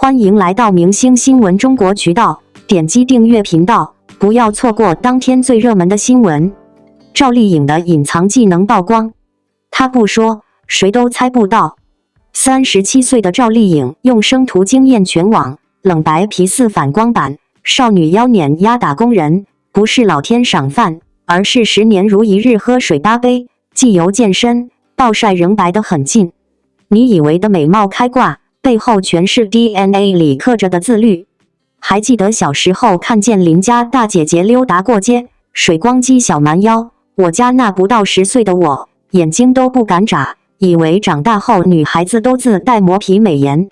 欢迎来到明星新闻中国渠道，点击订阅频道，不要错过当天最热门的新闻。赵丽颖的隐藏技能曝光，她不说，谁都猜不到。37岁的赵丽颖用生图惊艳全网，冷白皮4反光版，少女妖碾压打工人，不是老天赏饭，而是10年如一日喝水8杯，既油健身，暴晒仍白得很近。你以为的美貌开挂，背后全是 DNA 里刻着的自律。还记得小时候看见邻家大姐姐溜达过街，水光肌小蛮腰，我家那不到10岁的我，眼睛都不敢眨，以为长大后女孩子都自带磨皮美颜。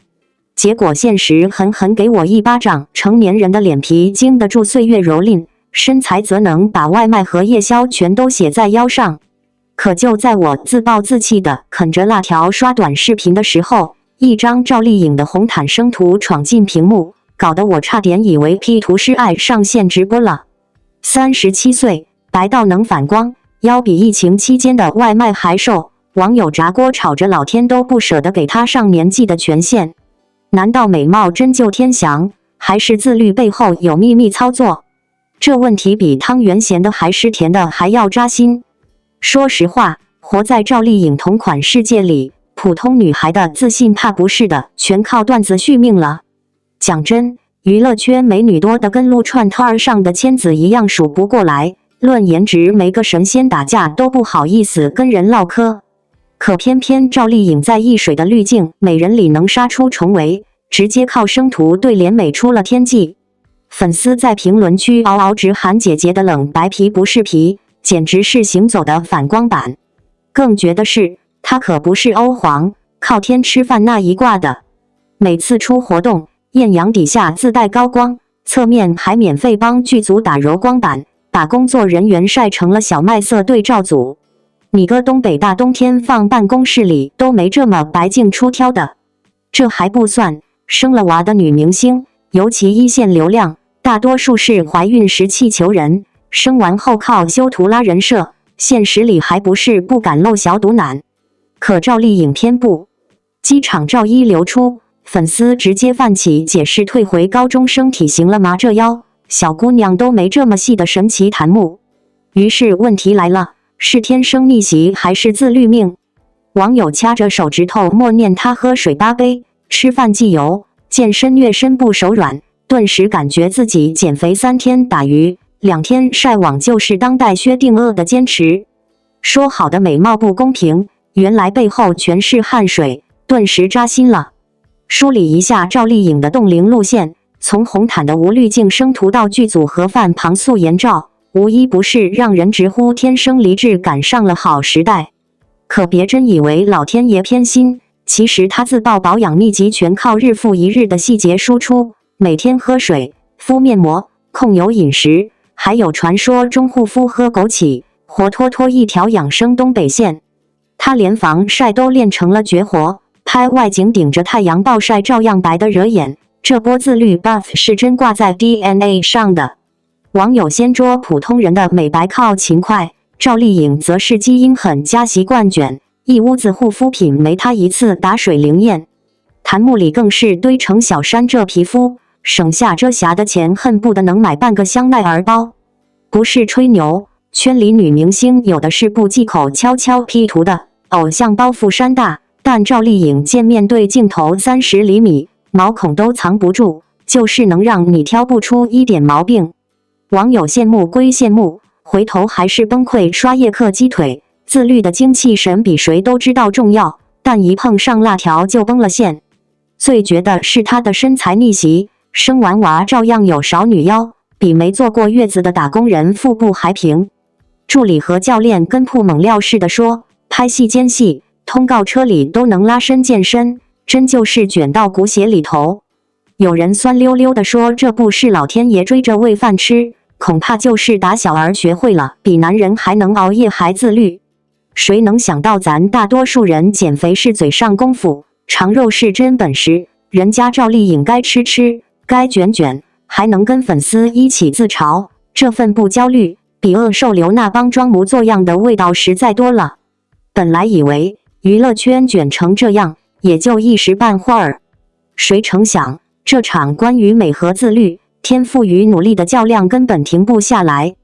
结果现实狠狠给我一巴掌，成年人的脸皮经得住岁月蹂躏，身材则能把外卖和夜宵全都写在腰上。可就在我自暴自弃的啃着辣条刷短视频的时候，一张赵丽颖的红毯生图闯进屏幕，搞得我差点以为 P 图示爱上线直播了。37岁，白到能反光，腰比疫情期间的外卖还瘦，网友炸锅吵着老天都不舍得给她上年纪的权限。难道美貌真就天祥，还是自律背后有秘密操作？这问题比汤圆咸的还是甜的还要扎心。说实话，活在赵丽颖同款世界里，普通女孩的自信怕不是的，全靠段子续命了。讲真，娱乐圈美女多得跟撸串摊儿上的签子一样数不过来，论颜值没个神仙打架都不好意思跟人唠嗑。可偏偏赵丽颖在一水的滤镜美人里能杀出重围，直接靠生图对脸美出了天际。粉丝在评论区嗷嗷直喊姐姐的冷白皮不是皮，简直是行走的反光板。更绝的是，她可不是欧皇，靠天吃饭那一挂的。每次出活动，艳阳底下自带高光，侧面还免费帮剧组打柔光板，把工作人员晒成了小麦色对照组。你个东北大冬天放办公室里都没这么白净出挑的。这还不算，生了娃的女明星，尤其一线流量，大多数是怀孕时气求人，生完后靠修图拉人设，现实里还不是不敢露小肚腩。可赵丽颖偏不，机场照一流出，粉丝直接泛起解释退回高中生体型了吗？这妖小姑娘都没这么细的神奇弹幕。于是问题来了，是天生逆袭还是自律命？网友掐着手指头默念她喝水8杯，吃饭忌油，健身虐身不手软，顿时感觉自己减肥3天打鱼2天晒网就是当代薛定谔的坚持。说好的美貌不公平，原来背后全是汗水，顿时扎心了。梳理一下赵丽颖的冻龄路线，从红毯的无滤镜生图到剧组盒饭旁素颜照，无一不是让人直呼天生丽质赶上了好时代。可别真以为老天爷偏心，其实她自曝保养秘籍全靠日复一日的细节输出，每天喝水、敷面膜、控油饮食，还有传说中护肤喝枸杞，活脱脱一条养生东北线。她连防晒都练成了绝活，拍外景顶着太阳暴晒照样白得惹眼，这波自律 buff 是真挂在 DNA 上的。网友先说普通人的美白靠勤快，赵丽颖则是基因狠加习惯卷，一屋子护肤品没她一次打水灵验。弹幕里更是堆成小山，这皮肤省下遮瑕的钱恨不得能买半个香奈儿包。不是吹牛，圈里女明星有的是不忌口悄悄 P 图的，偶像包袱山大，但赵丽颖见面对镜头30厘米，毛孔都藏不住，就是能让你挑不出一点毛病。网友羡慕归羡慕，回头还是崩溃刷夜课鸡腿。自律的精气神比谁都知道重要，但一碰上辣条就崩了线。最绝的是她的身材逆袭，生完娃照样有少女腰，比没坐过月子的打工人腹部还平。助理和教练跟铺猛料似的说，拍戏间隙通告车里都能拉伸健身，真就是卷到骨血里头。有人酸溜溜地说，这不是老天爷追着喂饭吃，恐怕就是打小儿学会了比男人还能熬夜还自律。谁能想到咱大多数人减肥是嘴上功夫，长肉是真本事，人家赵丽颖该吃吃，该卷卷，还能跟粉丝一起自嘲，这份不焦虑比恶瘦流那帮装模作样的味道实在多了。本来以为娱乐圈卷成这样也就一时半会儿，谁成想这场关于美和自律、天赋与努力的较量根本停不下来。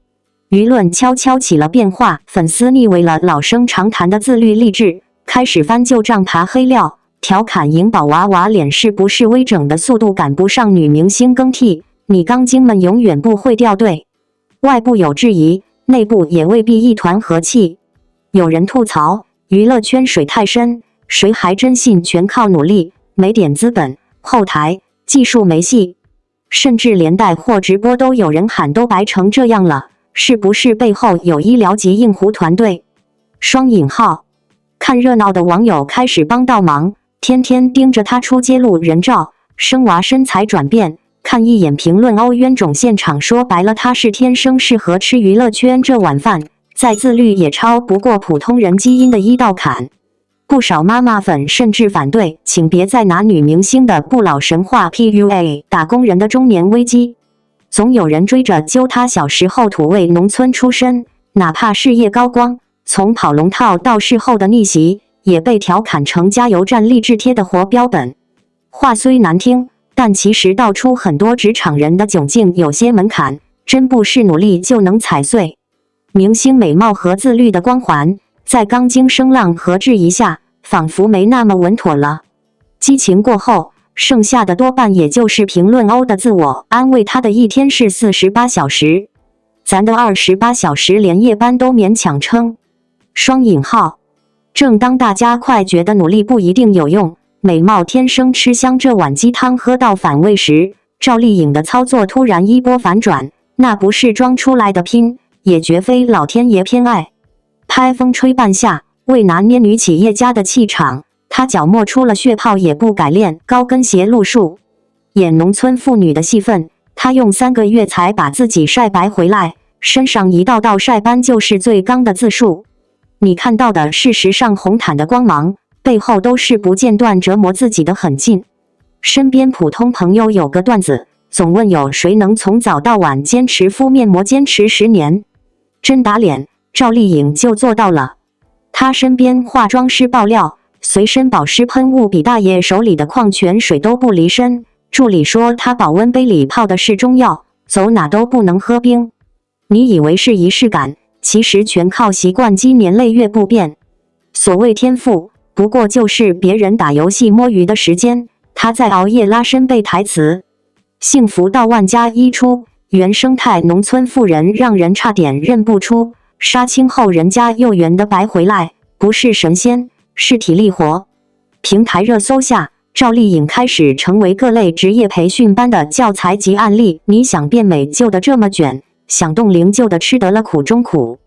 舆论悄悄起了变化，粉丝腻味了老生常谈的自律励志，开始翻旧账爬黑料，调侃颖宝娃娃脸是不是微整的速度赶不上女明星更替，你钢筋们永远不会掉队。外部有质疑，内部也未必一团和气。有人吐槽娱乐圈水太深，谁还真信全靠努力，没点资本、后台、技术没戏。甚至连带货直播都有人喊都白成这样了，是不是背后有医疗级硬糊团队？双引号。看热闹的网友开始帮倒忙，天天盯着他出揭露人照、生娃身材转变，看一眼评论欧冤种现场，说白了他是天生适合吃娱乐圈这碗饭，再自律也超不过普通人基因的一道坎。不少妈妈粉甚至反对，请别再拿女明星的不老神话 PUA 打工人的中年危机。总有人追着揪他小时候土味农村出身，哪怕事业高光，从跑龙套到事后的逆袭，也被调侃成加油站励志贴的活标本。话虽难听，但其实道出很多职场人的窘境，有些门槛真不是努力就能踩碎。明星美貌和自律的光环，在钢筋声浪和质疑下，仿佛没那么稳妥了。激情过后，剩下的多半也就是评论欧的自我安慰，他的一天是48小时，咱的28小时连夜班都勉强撑。双引号。正当大家快觉得努力不一定有用，美貌天生吃香这碗鸡汤喝到反胃时，赵丽颖的操作突然一波反转，那不是装出来的拼，也绝非老天爷偏爱。拍风吹半夏，为拿捏女企业家的气场，她脚磨出了血泡也不改练高跟鞋路数。演农村妇女的戏份，她用3个月才把自己晒白回来，身上一道道晒斑就是最刚的自述。你看到的是时尚红毯的光芒，背后都是不间断折磨自己的狠劲。身边普通朋友有个段子，总问有谁能从早到晚坚持敷面膜坚持10年？真打脸，赵丽颖就做到了。她身边化妆师爆料，随身保湿喷雾比大爷手里的矿泉水都不离身。助理说她保温杯里泡的是中药，走哪都不能喝冰。你以为是仪式感，其实全靠习惯积年累月不变。所谓天赋，不过就是别人打游戏摸鱼的时间，她在熬夜拉伸背台词。幸福到万家一出，原生态农村妇人让人差点认不出，杀青后人家又圆得白回来，不是神仙，是体力活。平台热搜下，赵丽颖开始成为各类职业培训班的教材及案例。你想变美就得这么卷，想冻龄就得吃得了苦中苦。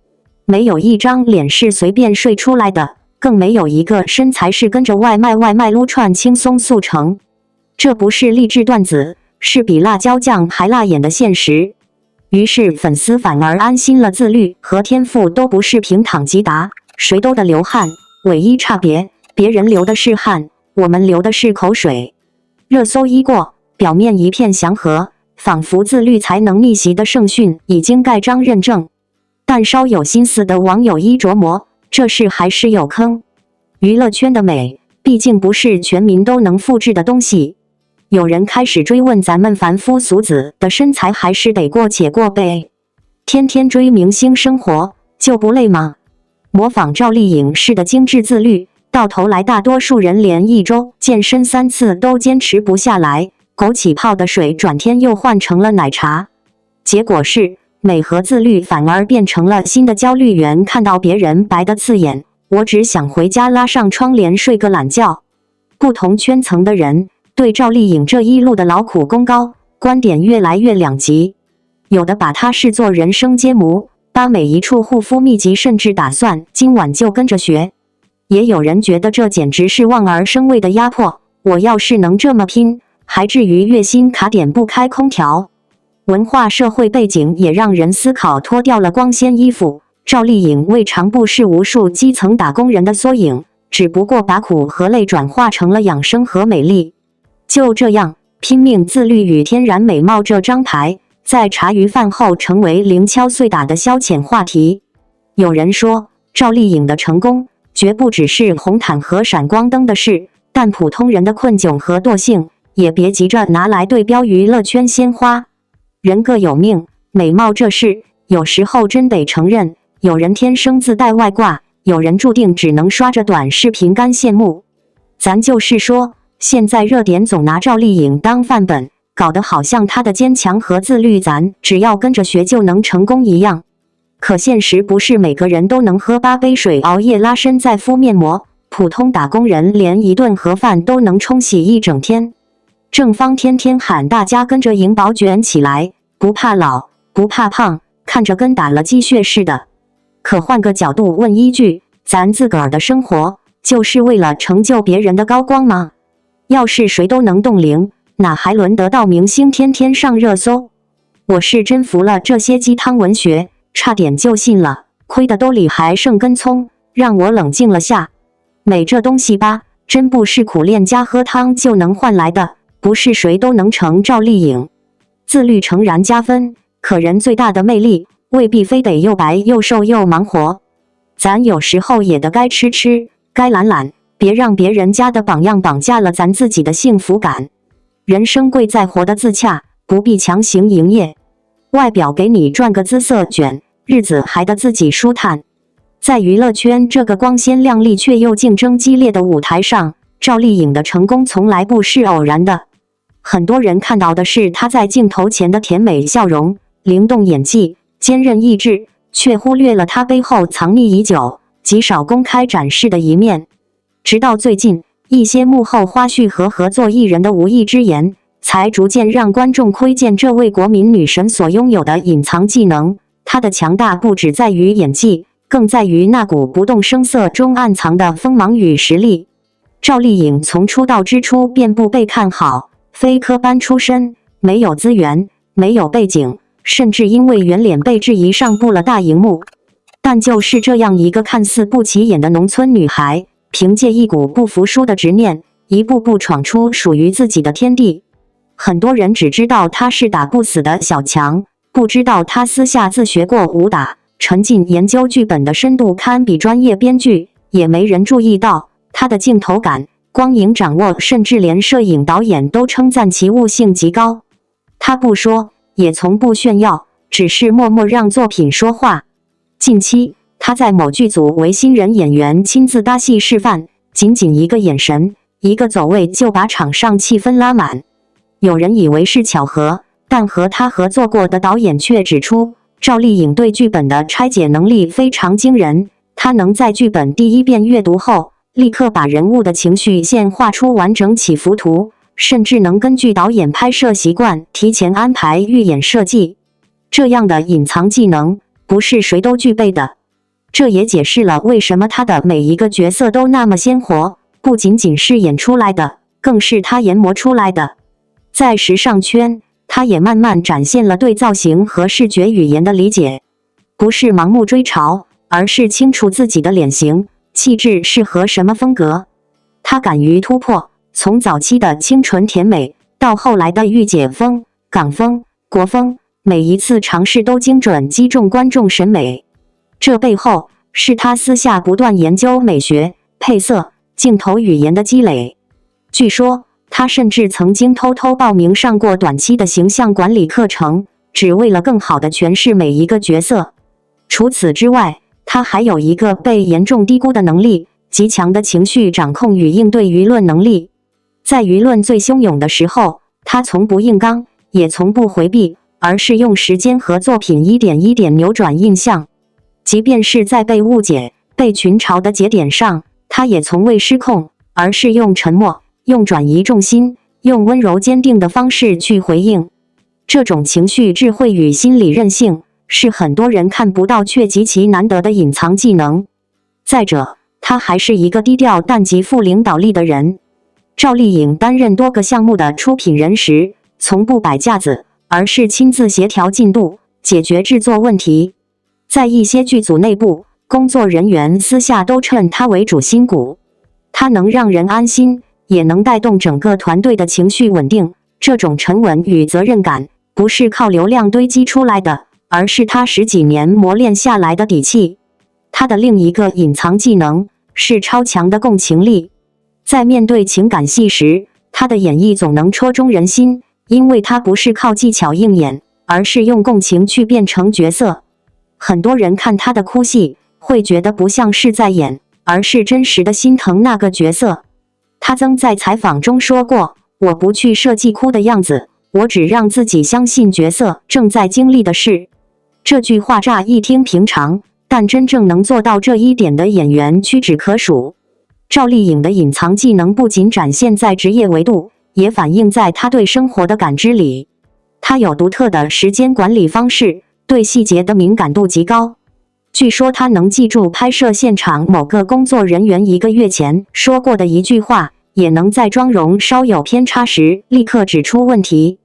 没有一张脸是随便睡出来的，更没有一个身材是跟着外卖撸串轻松速成。这不是励志段子，是比辣椒酱还辣眼的现实。于是粉丝反而安心了，自律和天赋都不是平躺即达，谁都得流汗，唯一差别，别人流的是汗，我们流的是口水。热搜一过，表面一片祥和，仿佛自律才能逆袭的圣训已经盖章认证。但稍有心思的网友一琢磨，这事还是有坑。娱乐圈的美，毕竟不是全民都能复制的东西。有人开始追问，咱们凡夫俗子的身材还是得过且过呗？天天追明星生活，就不累吗？模仿赵丽颖式的精致自律，到头来大多数人连1周健身3次都坚持不下来，枸杞泡的水转天又换成了奶茶。结果是，美和自律反而变成了新的焦虑源，看到别人白得刺眼，我只想回家拉上窗帘睡个懒觉。不同圈层的人对赵丽颖这一路的劳苦功高，观点越来越两极。有的把她视作人生揭幕，把每一处护肤秘籍甚至打算今晚就跟着学。也有人觉得这简直是望而生畏的压迫，我要是能这么拼，还至于月薪卡点不开空调？文化社会背景也让人思考，脱掉了光鲜衣服，赵丽颖未尝不是无数基层打工人的缩影，只不过把苦和累转化成了养生和美丽。就这样，拼命自律与天然美貌这张牌，在茶余饭后成为零敲碎打的消遣话题。有人说，赵丽颖的成功绝不只是红毯和闪光灯的事，但普通人的困窘和惰性也别急着拿来对标娱乐圈鲜花。人各有命，美貌这事，有时候真得承认，有人天生自带外挂，有人注定只能刷着短视频干羡慕。咱就是说，现在热点总拿赵丽颖当范本，搞得好像她的坚强和自律，咱只要跟着学就能成功一样。可现实不是每个人都能喝8杯水、熬夜拉伸再敷面膜，普通打工人连一顿盒饭都能冲洗一整天。正方天天喊大家跟着颖宝卷起来，不怕老，不怕胖，看着跟打了鸡血似的。可换个角度问一句，咱自个儿的生活就是为了成就别人的高光吗？要是谁都能冻龄，哪还轮得到明星天天上热搜？我是真服了这些鸡汤文学，差点就信了，亏得兜里还剩根葱，让我冷静了下。美这东西吧，真不是苦练加喝汤就能换来的，不是谁都能成赵丽颖。自律诚然加分，可人最大的魅力未必非得又白又瘦又忙活。咱有时候也得该吃吃，该懒懒，别让别人家的榜样绑架了咱自己的幸福感。人生贵在活得自洽，不必强行营业。外表给你赚个姿色卷，日子还得自己舒坦。在娱乐圈这个光鲜亮丽却又竞争激烈的舞台上，赵丽颖的成功从来不是偶然的。很多人看到的是她在镜头前的甜美笑容、灵动演技、坚韧意志，却忽略了她背后藏匿已久、极少公开展示的一面。直到最近，一些幕后花絮和合作艺人的无意之言，才逐渐让观众窥见这位国民女神所拥有的隐藏技能。她的强大不只在于演技，更在于那股不动声色中暗藏的锋芒与实力。赵丽颖从出道之初便不被看好，非科班出身，没有资源，没有背景，甚至因为圆脸被质疑上不了大荧幕。但就是这样一个看似不起眼的农村女孩，凭借一股不服输的执念，一步步闯出属于自己的天地。很多人只知道她是打不死的小强，不知道她私下自学过武打，沉浸研究剧本的深度堪比专业编剧。也没人注意到她的镜头感、光影掌握，甚至连摄影导演都称赞其悟性极高。她不说，也从不炫耀，只是默默让作品说话。近期，她在某剧组为新人演员亲自搭戏示范，仅仅一个眼神，一个走位就把场上气氛拉满。有人以为是巧合，但和她合作过的导演却指出，赵丽颖对剧本的拆解能力非常惊人。她能在剧本第一遍阅读后，立刻把人物的情绪线画出完整起伏图，甚至能根据导演拍摄习惯提前安排预演设计。这样的隐藏技能，不是谁都具备的。这也解释了为什么她的每一个角色都那么鲜活，不仅仅是演出来的，更是她研磨出来的。在时尚圈，她也慢慢展现了对造型和视觉语言的理解，不是盲目追潮，而是清楚自己的脸型、气质适合什么风格。她敢于突破，从早期的清纯甜美，到后来的御姐风、港风、国风，每一次尝试都精准击中观众审美。这背后是她私下不断研究美学、配色、镜头语言的积累。据说她甚至曾经偷偷报名上过短期的形象管理课程，只为了更好地诠释每一个角色。除此之外，她还有一个被严重低估的能力，极强的情绪掌控与应对舆论能力。在舆论最汹涌的时候，她从不硬刚，也从不回避，而是用时间和作品一点一点扭转印象。即便是在被误解、被群嘲的节点上，她也从未失控，而是用沉默、用转移重心、用温柔坚定的方式去回应。这种情绪智慧与心理韧性，是很多人看不到却极其难得的隐藏技能。再者，她还是一个低调但极富领导力的人。赵丽颖担任多个项目的出品人时，从不摆架子，而是亲自协调进度，解决制作问题。在一些剧组内部，工作人员私下都称她为主心骨。她能让人安心，也能带动整个团队的情绪稳定。这种沉稳与责任感，不是靠流量堆积出来的，而是她10几年磨练下来的底气。她的另一个隐藏技能是超强的共情力。在面对情感戏时，她的演绎总能戳中人心，因为她不是靠技巧硬演，而是用共情去变成角色。很多人看她的哭戏，会觉得不像是在演，而是真实的心疼那个角色。她曾在采访中说过：“我不去设计哭的样子，我只让自己相信角色正在经历的事。”这句话乍一听平常，但真正能做到这一点的演员屈指可数。赵丽颖的隐藏技能不仅展现在职业维度，也反映在她对生活的感知里。她有独特的时间管理方式，对细节的敏感度极高。据说她能记住拍摄现场某个工作人员1个月前说过的一句话，也能在妆容稍有偏差时立刻指出问题。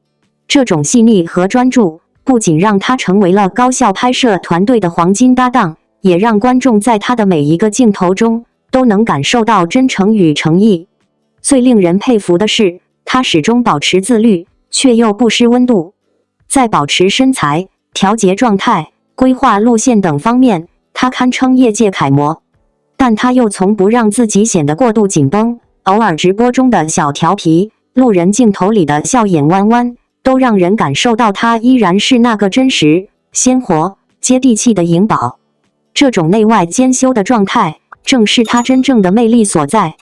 这种细腻和专注，不仅让她成为了高效拍摄团队的黄金搭档，也让观众在她的每一个镜头中都能感受到真诚与诚意。最令人佩服的是，她始终保持自律，却又不失温度。在保持身材、调节状态、规划路线等方面，她堪称业界楷模。但她又从不让自己显得过度紧绷，偶尔直播中的小调皮，路人镜头里的笑眼弯弯，都让人感受到她依然是那个真实、鲜活、接地气的颖宝。这种内外兼修的状态，正是她真正的魅力所在。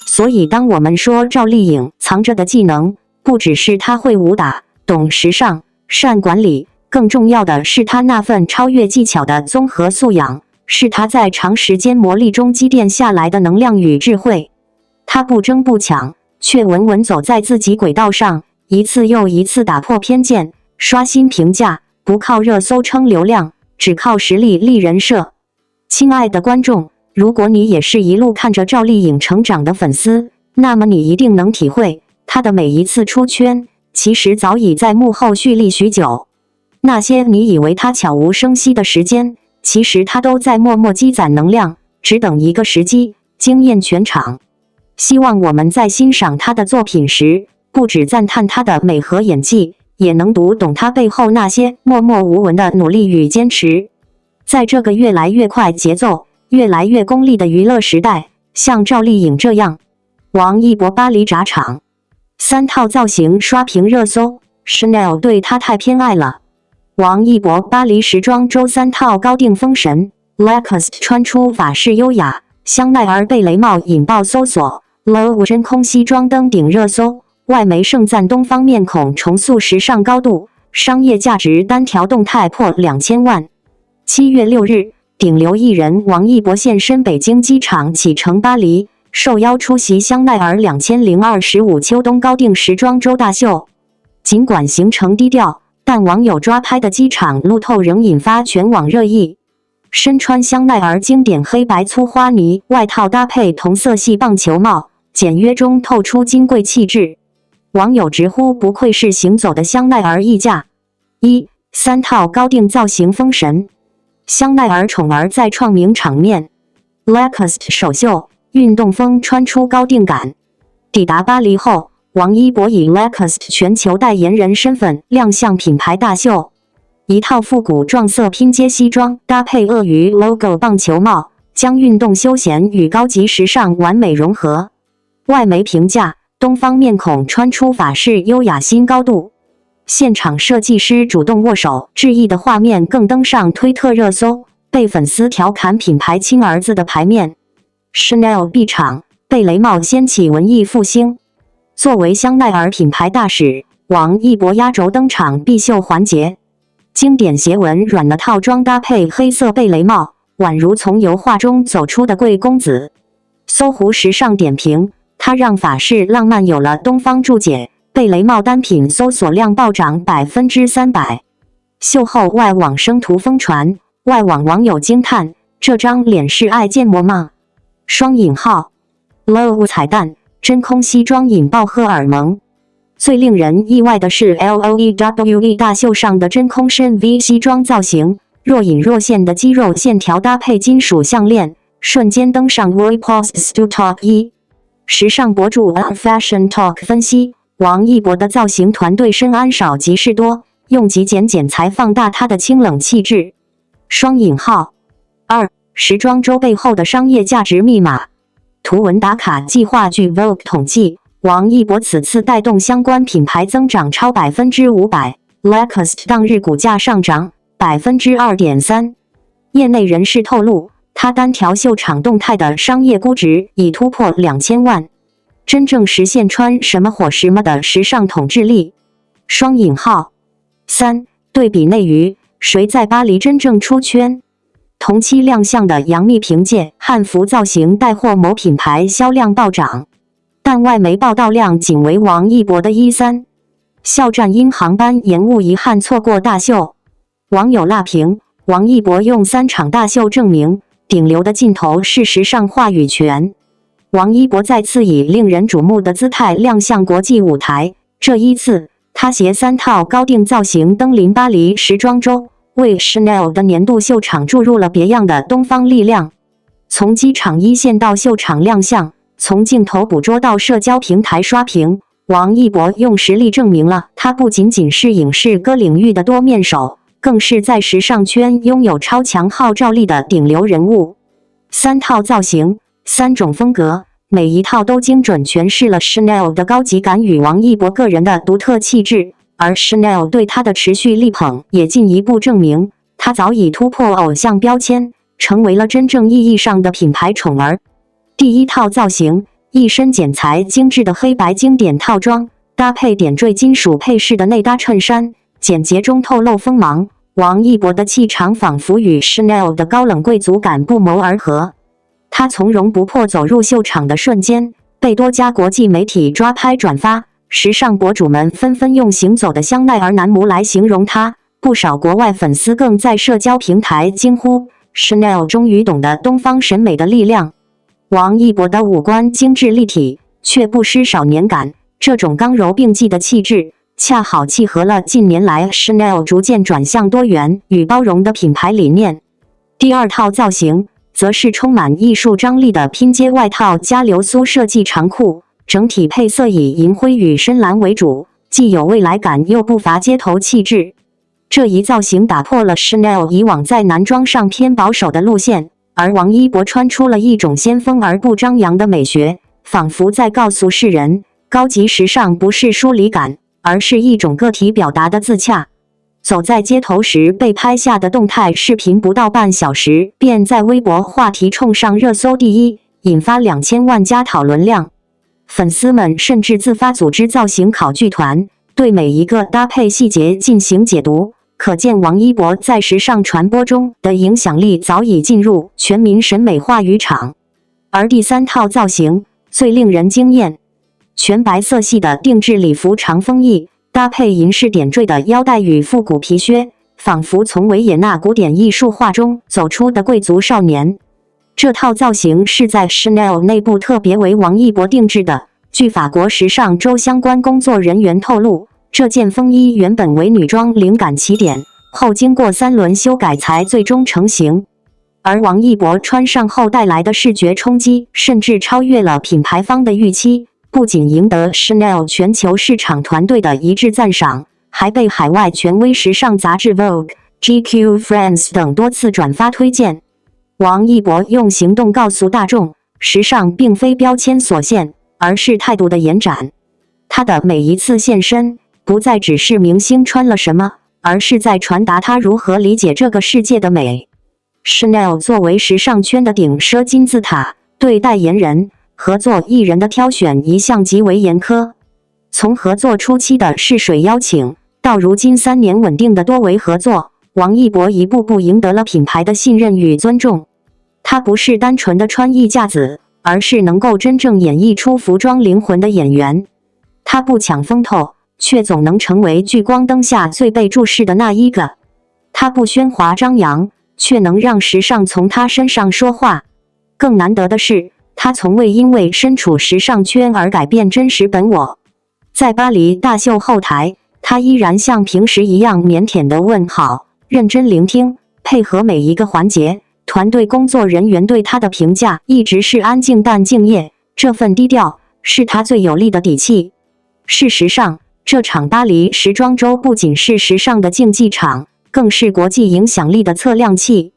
所以当我们说赵丽颖藏着的技能，不只是她会武打、懂时尚、善管理，更重要的是她那份超越技巧的综合素养，是她在长时间磨砺中积淀下来的能量与智慧。她不争不抢，却稳稳走在自己轨道上，一次又一次打破偏见，刷新评价，不靠热搜撑流量，只靠实力立人设。亲爱的观众，如果你也是一路看着赵丽颖成长的粉丝，那么你一定能体会，她的每一次出圈，其实早已在幕后蓄力许久。那些你以为她悄无声息的时间，其实她都在默默积攒能量，只等一个时机，惊艳全场。希望我们在欣赏她的作品时，不只赞叹她的美和演技，也能读懂她背后那些默默无闻的努力与坚持。在这个越来越快节奏、越来越功利的娱乐时代，像赵丽颖这样，王一博巴黎炸场，3套造型刷屏热搜 ，Chanel 对她太偏爱了。王一博巴黎时装周3套高定封神 ，Lacoste 穿出法式优雅，香奈儿贝雷帽引爆搜索 ，Loewe 真空西装登顶热搜，外媒盛赞东方面孔重塑时尚高度，商业价值单条动态破2000万。7月6日，顶流艺人王一博现身北京机场启程巴黎，受邀出席香奈儿2025秋冬高定时装周大秀。尽管行程低调，但网友抓拍的机场路透仍引发全网热议。身穿香奈儿经典黑白粗花呢外套搭配同色系棒球帽，简约中透出金贵气质。网友直呼不愧是行走的香奈儿溢价。3套高定造型封神，香奈儿宠儿再创名场面 ，Lacoste 首秀，运动风穿出高定感。抵达巴黎后，王一博以 Lacoste 全球代言人身份亮相品牌大秀。一套复古撞色拼接西装搭配鳄鱼 logo 棒球帽，将运动休闲与高级时尚完美融合。外媒评价：东方面孔穿出法式优雅新高度。现场设计师主动握手致意的画面更登上推特热搜，被粉丝调侃品牌亲儿子的牌面。Chanel 闭场，贝雷帽掀起文艺复兴。作为香奈儿品牌大使，王一博压轴登场必秀环节。经典斜纹软的套装搭配黑色贝雷帽，宛如从油画中走出的贵公子。搜狐时尚点评：他让法式浪漫有了东方注解。贝雷帽单品搜索量暴涨300%。秀后外网生图疯传，外网网友惊叹：这张脸是爱建模吗？双引号 ，Loewe 彩蛋，真空西装引爆荷尔蒙。最令人意外的是 ，LOEWE 大秀上的真空深 V 西装造型，若隐若现的肌肉线条搭配金属项链，瞬间登上 Repost Stu Top 1。时尚博主 Fashion Talk 分析。王一博的造型团队深谙少即是多，用极简剪裁放大他的清冷气质。双引号2时装周背后的商业价值密码。图文打卡计划据 Vogue 统计，王一博此次带动相关品牌增长超500%，Lacoste 当日股价上涨2.3%。业内人士透露，他单条秀场动态的商业估值已突破2000万，真正实现穿什么火什么的时尚统治力。双引号。3. 对比内娱，谁在巴黎真正出圈？同期亮相的杨幂凭借汉服造型带货某品牌销量暴涨，但外媒报道量仅为王一博的1/3。笑战因航班延误遗憾错过大秀，网友辣评王一博用3场大秀证明顶流的尽头是时尚话语权。王一博再次以令人瞩目的姿态亮相国际舞台，这一次他携3套高定造型登临巴黎时装周，为 Chanel 的年度秀场注入了别样的东方力量。从机场一线到秀场亮相，从镜头捕捉到社交平台刷屏，王一博用实力证明了他不仅仅是影视歌领域的多面手，更是在时尚圈拥有超强号召力的顶流人物。3套造型，3种风格，每一套都精准诠释了 Chanel 的高级感与王一博个人的独特气质，而 Chanel 对他的持续力捧也进一步证明，他早已突破偶像标签，成为了真正意义上的品牌宠儿。第1套造型，一身剪裁精致的黑白经典套装，搭配点缀金属配饰的内搭衬衫，简洁中透露锋芒。王一博的气场仿佛与 Chanel 的高冷贵族感不谋而合。他从容不迫走入秀场的瞬间，被多家国际媒体抓拍转发，时尚博主们纷纷用行走的香奈儿男模来形容他，不少国外粉丝更在社交平台惊呼 Chanel 终于懂得东方审美的力量。王一博的五官精致立体，却不失少年感，这种刚柔并济的气质恰好契合了近年来 Chanel 逐渐转向多元与包容的品牌理念。第2套造型则是充满艺术张力的拼接外套加流苏设计长裤，整体配色以银灰与深蓝为主，既有未来感又不乏街头气质。这一造型打破了 Chanel 以往在男装上偏保守的路线，而王一博穿出了一种先锋而不张扬的美学，仿佛在告诉世人，高级时尚不是疏离感，而是一种个体表达的自洽。走在街头时被拍下的动态视频，不到半小时便在微博话题冲上热搜第1，引发2000万加讨论量。粉丝们甚至自发组织造型考据团，对每一个搭配细节进行解读，可见王一博在时尚传播中的影响力早已进入全民审美话语场。而第3套造型最令人惊艳，全白色系的定制礼服长风衣，搭配银饰点缀的腰带与复古皮靴，仿佛从维也纳古典艺术画中走出的贵族少年。这套造型是在 Chanel 内部特别为王一博定制的。据法国时尚周相关工作人员透露，这件风衣原本为女装灵感起点，后经过3轮修改才最终成型。而王一博穿上后带来的视觉冲击，甚至超越了品牌方的预期，不仅赢得 Chanel 全球市场团队的一致赞赏，还被海外权威时尚杂志 Vogue、GQ、France 等多次转发推荐。王一博用行动告诉大众，时尚并非标签所限，而是态度的延展。他的每一次现身，不再只是明星穿了什么，而是在传达他如何理解这个世界的美。Chanel 作为时尚圈的顶奢金字塔，对代言人、合作艺人的挑选一向极为严苛。从合作初期的试水邀请，到如今3年稳定的多维合作，王一博一步步赢得了品牌的信任与尊重。他不是单纯的穿衣架子，而是能够真正演绎出服装灵魂的演员。他不抢风头，却总能成为聚光灯下最被注视的那一个。他不喧哗张扬，却能让时尚从他身上说话。更难得的是，他从未因为身处时尚圈而改变真实本我。在巴黎大秀后台，他依然像平时一样腼腆地问好，认真聆听，配合每一个环节。团队工作人员对他的评价一直是安静但敬业，这份低调是他最有力的底气。事实上，这场巴黎时装周不仅是时尚的竞技场，更是国际影响力的测量器。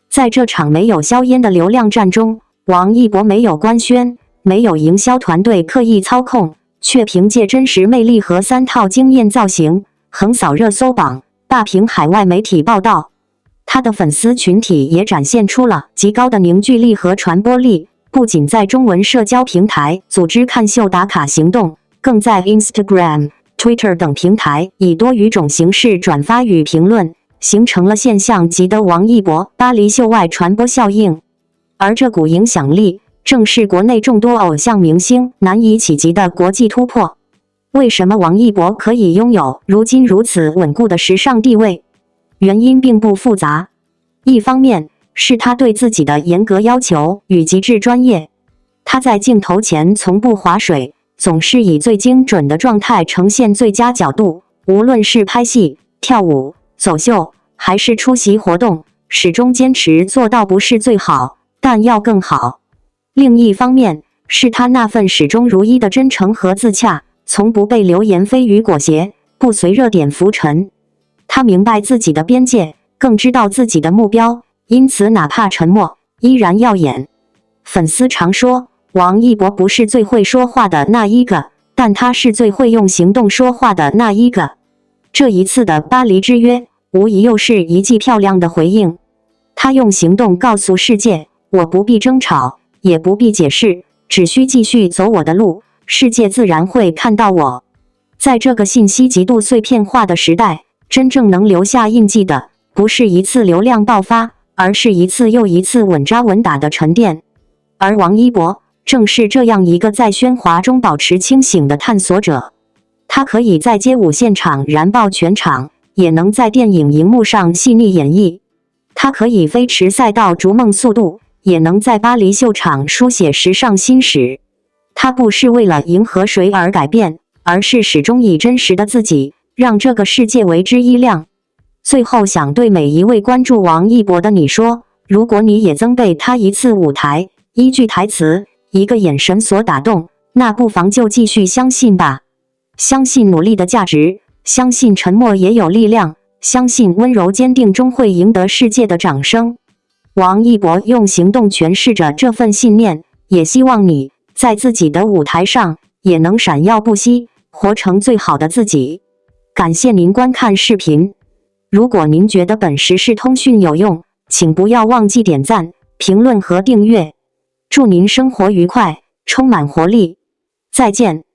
在这场没有硝烟的流量战中，王一博没有官宣，没有营销团队刻意操控，却凭借真实魅力和3套惊艳造型，横扫热搜榜，霸屏海外媒体报道。他的粉丝群体也展现出了极高的凝聚力和传播力，不仅在中文社交平台组织看秀打卡行动，更在 Instagram、Twitter 等平台以多语种形式转发与评论，形成了现象级的王一博巴黎秀外传播效应。而这股影响力，正是国内众多偶像明星难以企及的国际突破。为什么王一博可以拥有如今如此稳固的时尚地位？原因并不复杂，一方面是他对自己的严格要求与极致专业。他在镜头前从不划水，总是以最精准的状态呈现最佳角度，无论是拍戏、跳舞、走秀，还是出席活动，始终坚持做到不是最好，但要更好。另一方面是他那份始终如一的真诚和自洽，从不被流言蜚语裹挟，不随热点浮沉。他明白自己的边界，更知道自己的目标，因此哪怕沉默，依然耀眼。粉丝常说，王一博不是最会说话的那一个，但他是最会用行动说话的那一个。这一次的巴黎之约，无疑又是一记漂亮的回应。他用行动告诉世界，我不必争吵，也不必解释，只需继续走我的路，世界自然会看到我。在这个信息极度碎片化的时代，真正能留下印记的，不是一次流量爆发，而是一次又一次稳扎稳打的沉淀。而王一博正是这样一个在喧哗中保持清醒的探索者。他可以在街舞现场燃爆全场，也能在电影荧幕上细腻演绎。他可以飞驰赛道逐梦速度，也能在巴黎秀场书写时尚新史。他不是为了迎合谁而改变，而是始终以真实的自己，让这个世界为之一亮。最后想对每一位关注王一博的你说，如果你也曾被他一次舞台、一句台词、一个眼神所打动，那不妨就继续相信吧。相信努力的价值，相信沉默也有力量，相信温柔坚定终会赢得世界的掌声。王一博用行动诠释着这份信念，也希望你在自己的舞台上也能闪耀不息，活成最好的自己。感谢您观看视频。如果您觉得本时事通讯有用，请不要忘记点赞、评论和订阅。祝您生活愉快，充满活力。再见。